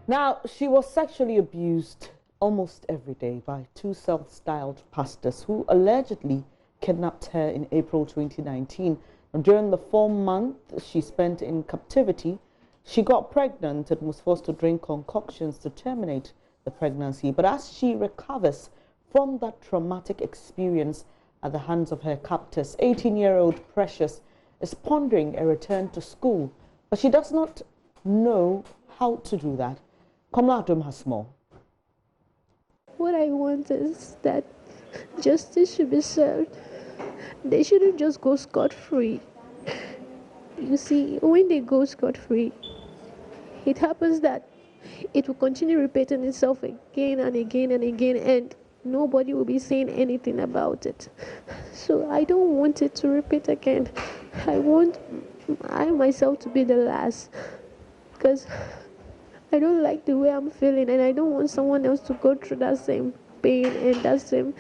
Now, she was sexually abused almost every day by two self-styled pastors who allegedly kidnapped her in April 2019. During the 4 months she spent in captivity, she got pregnant and was forced to drink concoctions to terminate the pregnancy. But as she recovers from that traumatic experience at the hands of her captors, 18-year-old Precious is pondering a return to school, but she does not know how to do that. Komladum has more. What I want is that justice should be served. They shouldn't just go scot-free. You see, when they go scot-free, it happens that it will continue repeating itself again and again and again, and nobody will be saying anything about it. So I don't want it to repeat again. I want I myself to be the last, because I don't like the way I'm feeling, and I don't want someone else to go through that same pain and that same.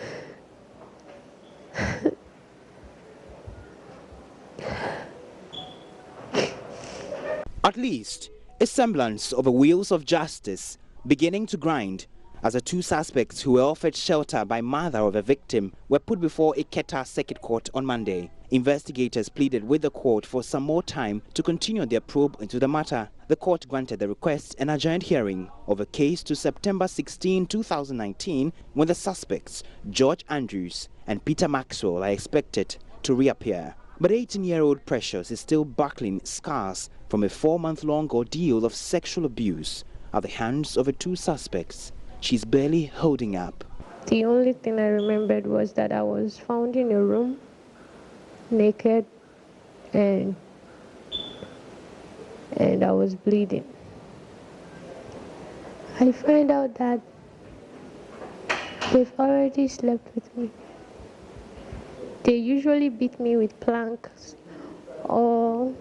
At least a semblance of the wheels of justice beginning to grind as the two suspects who were offered shelter by mother of a victim were put before Iketa Circuit Court on Monday. Investigators pleaded with the court for some more time to continue their probe into the matter. The court granted the request and adjourned hearing of a case to September 16, 2019, when the suspects, George Andrews and Peter Maxwell, are expected to reappear. But 18-year-old Precious is still battling scars from a 4-month-long ordeal of sexual abuse at the hands of the two suspects. She's barely holding up. The only thing I remembered was that I was found in a room, naked, and I was bleeding. I find out that they've already slept with me. They usually beat me with planks or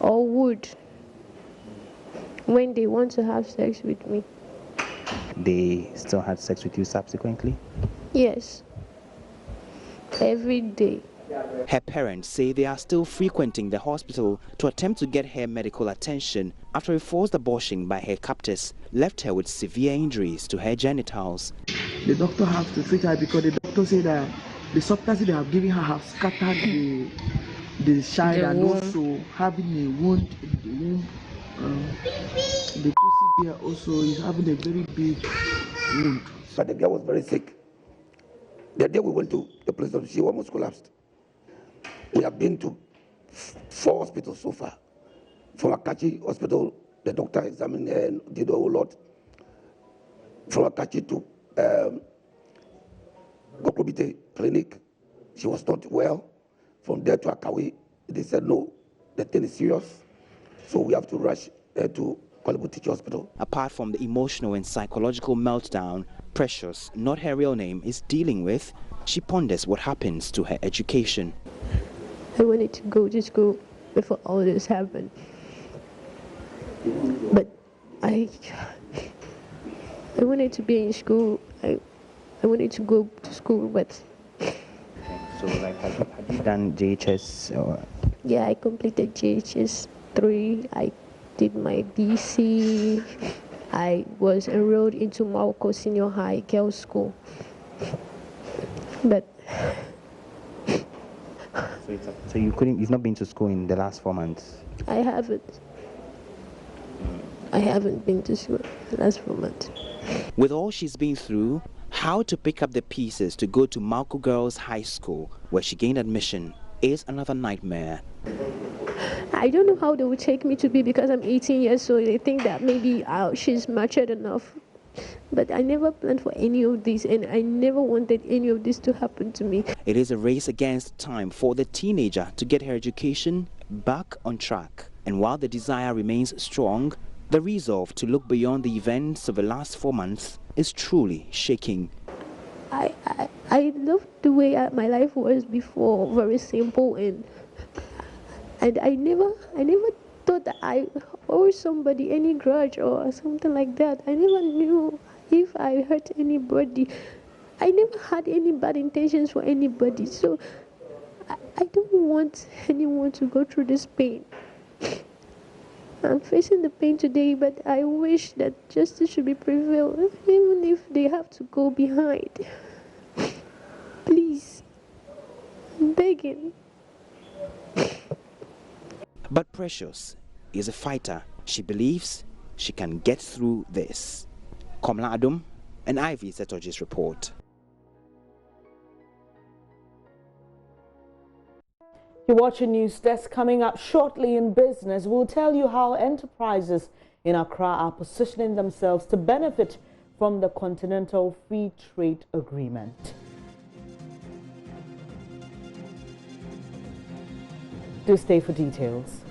wood when they want to have sex with me. They still had sex with you subsequently? Yes. Every day. Her parents say they are still frequenting the hospital to attempt to get her medical attention after a forced abortion by her captors left her with severe injuries to her genitals. The doctor has to treat her because the doctor said that the substances they have given her have scattered the child and also having a wound in the womb. The pussy there also is having a very big wound. But the girl was very sick. The day we went to the place, she almost collapsed. We have been to 4 hospitals so far. From Akachi Hospital, the doctor examined her and did a whole lot. From Akachi to Goklobite Clinic, she was not well. From there to Akawi, they said no, the thing is serious. So we have to rush to Kwalibu Teaching Hospital. Apart from the emotional and psychological meltdown Precious, not her real name, is dealing with, she ponders what happens to her education. I wanted to go to school before all this happened. But I wanted to be in school. I wanted to go to school, but... So, like, have you done JHS? Or? Yeah, I completed JHS 3. I did my BC. I was enrolled into Mawuko Senior High Girls School. But... So you've not been to school in the last 4 months? I haven't. I haven't been to school the last 4 months. With all she's been through, how to pick up the pieces to go to Mawuko Girls High School, where she gained admission, is another nightmare. I don't know how they would take me to be because I'm 18 years old. They think that maybe she's matured enough. But I never planned for any of this, and I never wanted any of this to happen to me. It is a race against time for the teenager to get her education back on track. And while the desire remains strong, the resolve to look beyond the events of the last 4 months is truly shaking. I loved the way my life was before, very simple, and I never thought that I owe somebody any grudge or something like that. I never knew if I hurt anybody. I never had any bad intentions for anybody, so I don't want anyone to go through this pain. I'm facing the pain today, but I wish that justice should be prevailed, even if they have to go behind. Please, I'm begging. But Precious is a fighter. She believes she can get through this. Komla Adum and Ivy Setoji's report. You're watching News Desk. Coming up shortly in business, we'll tell you how enterprises in Accra are positioning themselves to benefit from the Continental Free Trade Agreement. Do stay for details.